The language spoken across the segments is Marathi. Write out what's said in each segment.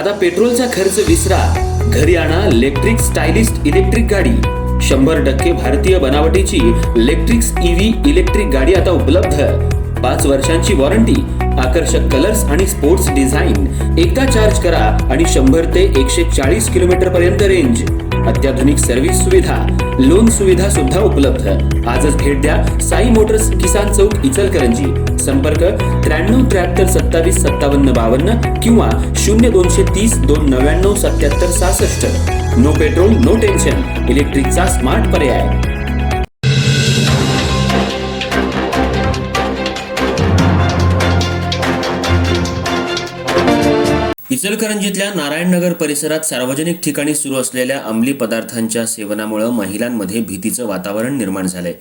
आता पेट्रोलचा खर्च विसरा, घरी आणा इलेक्ट्रिक स्टायलिस्ट इलेक्ट्रिक गाडी। 100% भारतीय बनावटीची इलेक्ट्रिक्स ईव्ही इलेक्ट्रिक गाडी आता उपलब्ध। 5 वर्षांची वॉरंटी, आकर्षक कलर्स आणि स्पोर्ट्स डिझाइन। एकदा चार्ज करा आणि 100 ते 140 किलोमीटर पर्यंत रेंज। अत्याधुनिक सर्व्हिस सुविधा, लोन सुविधा सुद्धा उपलब्ध। आजच भेट द्या साई मोटर्स, किसान चौक, इचलकरंजी। संपर्क 93 73 27 57 52 किंवा 0230 299 77 66। नो पेट्रोल नो टेन्शन, इलेक्ट्रिकचा स्मार्ट पर्याय। इचलकरंजीतल्या नारायणनगर परिसरात सार्वजनिक ठिकाणी सुरू असलेल्या अंमली पदार्थांच्या सेवनामुळे महिलांमध्ये भीतीचं वातावरण निर्माण झालंय।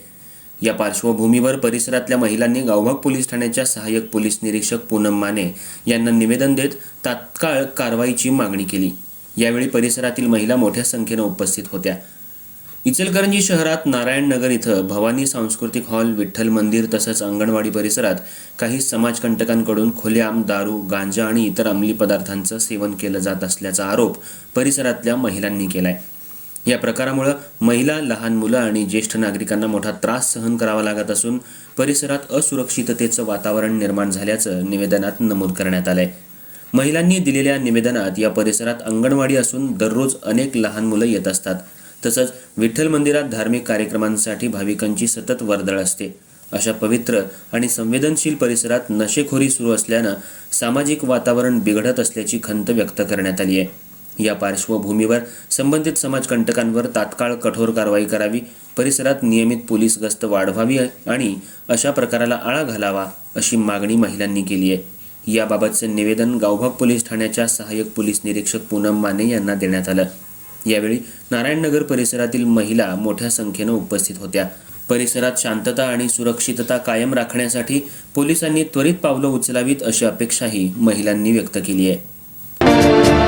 या पार्श्वभूमीवर परिसरातल्या महिलांनी गावभाग पोलीस ठाण्याच्या सहाय्यक पोलीस निरीक्षक पूनम माने यांना निवेदन देत तात्काळ कारवाईची मागणी केली। यावेळी परिसरातील महिला मोठ्या संख्येने उपस्थित होत्या। इचलकरंजी शहरात नारायणनगर इथं भवानी सांस्कृतिक हॉल, विठ्ठल मंदिर तसंच अंगणवाडी परिसरात काही समाजकंटकांकडून खुलेआम दारू, गांजा आणि इतर अंमली पदार्थांचं सेवन केलं जात असल्याचा आरोप परिसरातल्या महिलांनी केलाय। या प्रकारामुळे महिला, लहान मुलं आणि ज्येष्ठ नागरिकांना मोठा त्रास सहन करावा लागत असून परिसरात असुरक्षिततेचं वातावरण निर्माण झाल्याचं निवेदनात नमूद करण्यात आलंय। महिलांनी दिलेल्या निवेदनात या परिसरात अंगणवाडी असून दररोज अनेक लहान मुलं येत असतात। तसंच विठ्ठल मंदिरात धार्मिक कार्यक्रमांसाठी भाविकांची सतत वर्दळ असते। अशा पवित्र आणि संवेदनशील परिसरात नशेखोरी सुरू असल्यानं सामाजिक वातावरण बिघडत असल्याची खंत व्यक्त करण्यात आली आहे। या पार्श्वभूमीवर संबंधित समाजकंटकांवर तात्काळ कठोर कारवाई करावी, परिसरात नियमित पोलीस गस्त वाढवावी आणि अशा प्रकाराला आळा घालावा अशी मागणी महिलांनी केली आहे। याबाबतचे निवेदन गावभाग पोलीस ठाण्याच्या सहाय्यक पोलीस निरीक्षक पूनम माने यांना देण्यात आलं। यावेळी नारायणनगर परिसरातील महिला मोठ्या संख्येने उपस्थित होत्या। परिसरात शांतता आणि सुरक्षितता कायम राखण्यासाठी पोलिसांनी त्वरित पावलं उचलावीत अशी अपेक्षाही महिलांनी व्यक्त केली आहे।